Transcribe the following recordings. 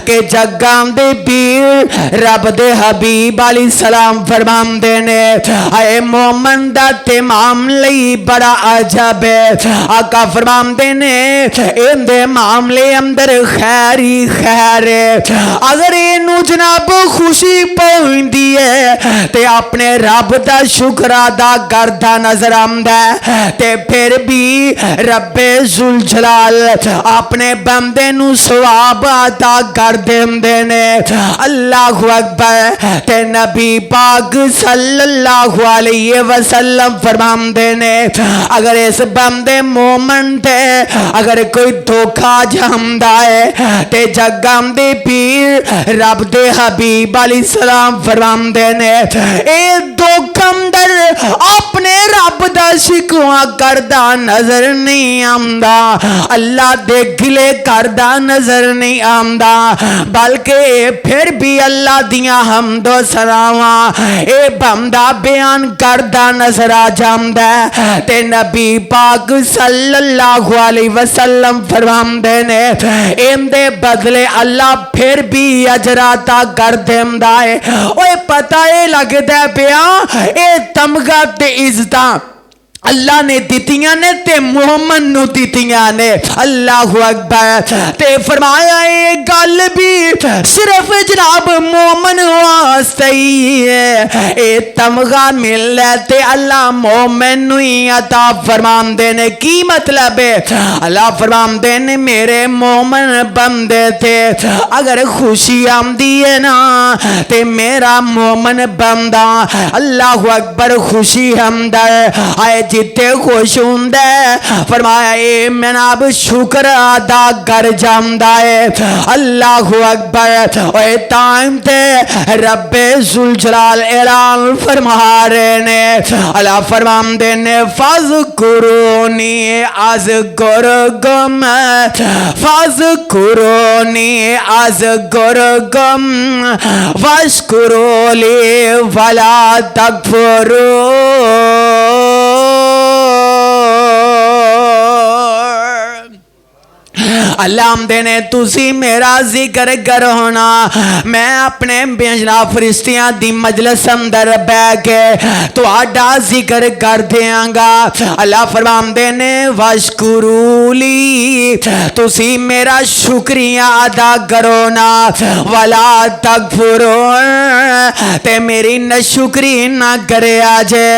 کہ جگاں دے پیر رب دے حبیب علیہ السلام فرماندے نے اے مومن دا تے معاملے بڑا عجب ہے. آقا فرماندے نے ان دے معاملے اندر خیر ہی خیر ہے. اگر اینو جناب خوشی پہندی ہے تے اپنے رب دا شکر ادا کردا نظر آندا ہے تے پھر بھی رب ذوالجلال اپنے بندے نو ثواب عطا کر دیندے نے. اللہ اکبر. تے نبی پاک صلی اللہ علیہ وسلم فرماندے نے اگر اس بندے مومن تے اگر کوئی دھوکا جامدا ہے تے جگاں دے پیر رب دے حبیب علیہ السلام فرماندے نے اے دھوکندر اپنے رب دا شکوا کردا نظر نہیں آندا, اللہ دے گلے کردا نظر نہیں آندا, بلکہ پھر بھی اللہ دیاں حمد و ثناواں اے بندہ بیان کردا نظر آ جاندا ہے. تے نبی پاک صلی اللہ علیہ وسلم فرماندے نے ان دے بدلے اللہ پھر بھی اجر عطا کر دیندا ہے. اوے پتہ اے لگدا پیا اے تمغہ تے عزتاں اللہ نے دیتیاں نے تے محمد نو دیتیاں نے. اللہ اکبر. تے فرمایا اے گل بھی صرف جناب مومن واسطے ہی ہے, اے تمغہ ملے تے اللہ مومن نو ہی عطا فرماندے نے. کی مطلب ہے؟ اللہ فرماندے نے میرے مومن بندے تے اگر خوشی آمدی ہے نا تے میرا مومن بندہ اللہ اکبر خوشی ہمدر آئے جتے خوش ہوندے فرمایا اے مناب شکر ادا کر جامدہ ہے. اللہ اکبر. اے تائم تے رب ذوالجلال اعلان فرما رہے نے, اللہ فرماندے نے فاذکرونی اذکرکم فاذکرونی اذکرکم واشکروا لی ولا تکفرون. اللہ آمدے نے تُسی میرا ذکر کرونا میں اپنے جناب فرشتیاں دی مجلس اندر بے کے تو آڈا ذکر کر دیاں گا. اللہ فرماندے نے واشکرولی تُسی میرا شکریہ ادا کرونا ولا تکفرون تے میری نشکری نہ کرے آجے.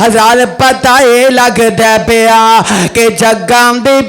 حضرات پتہ یہ لگ دے پیا کہ جگاں دے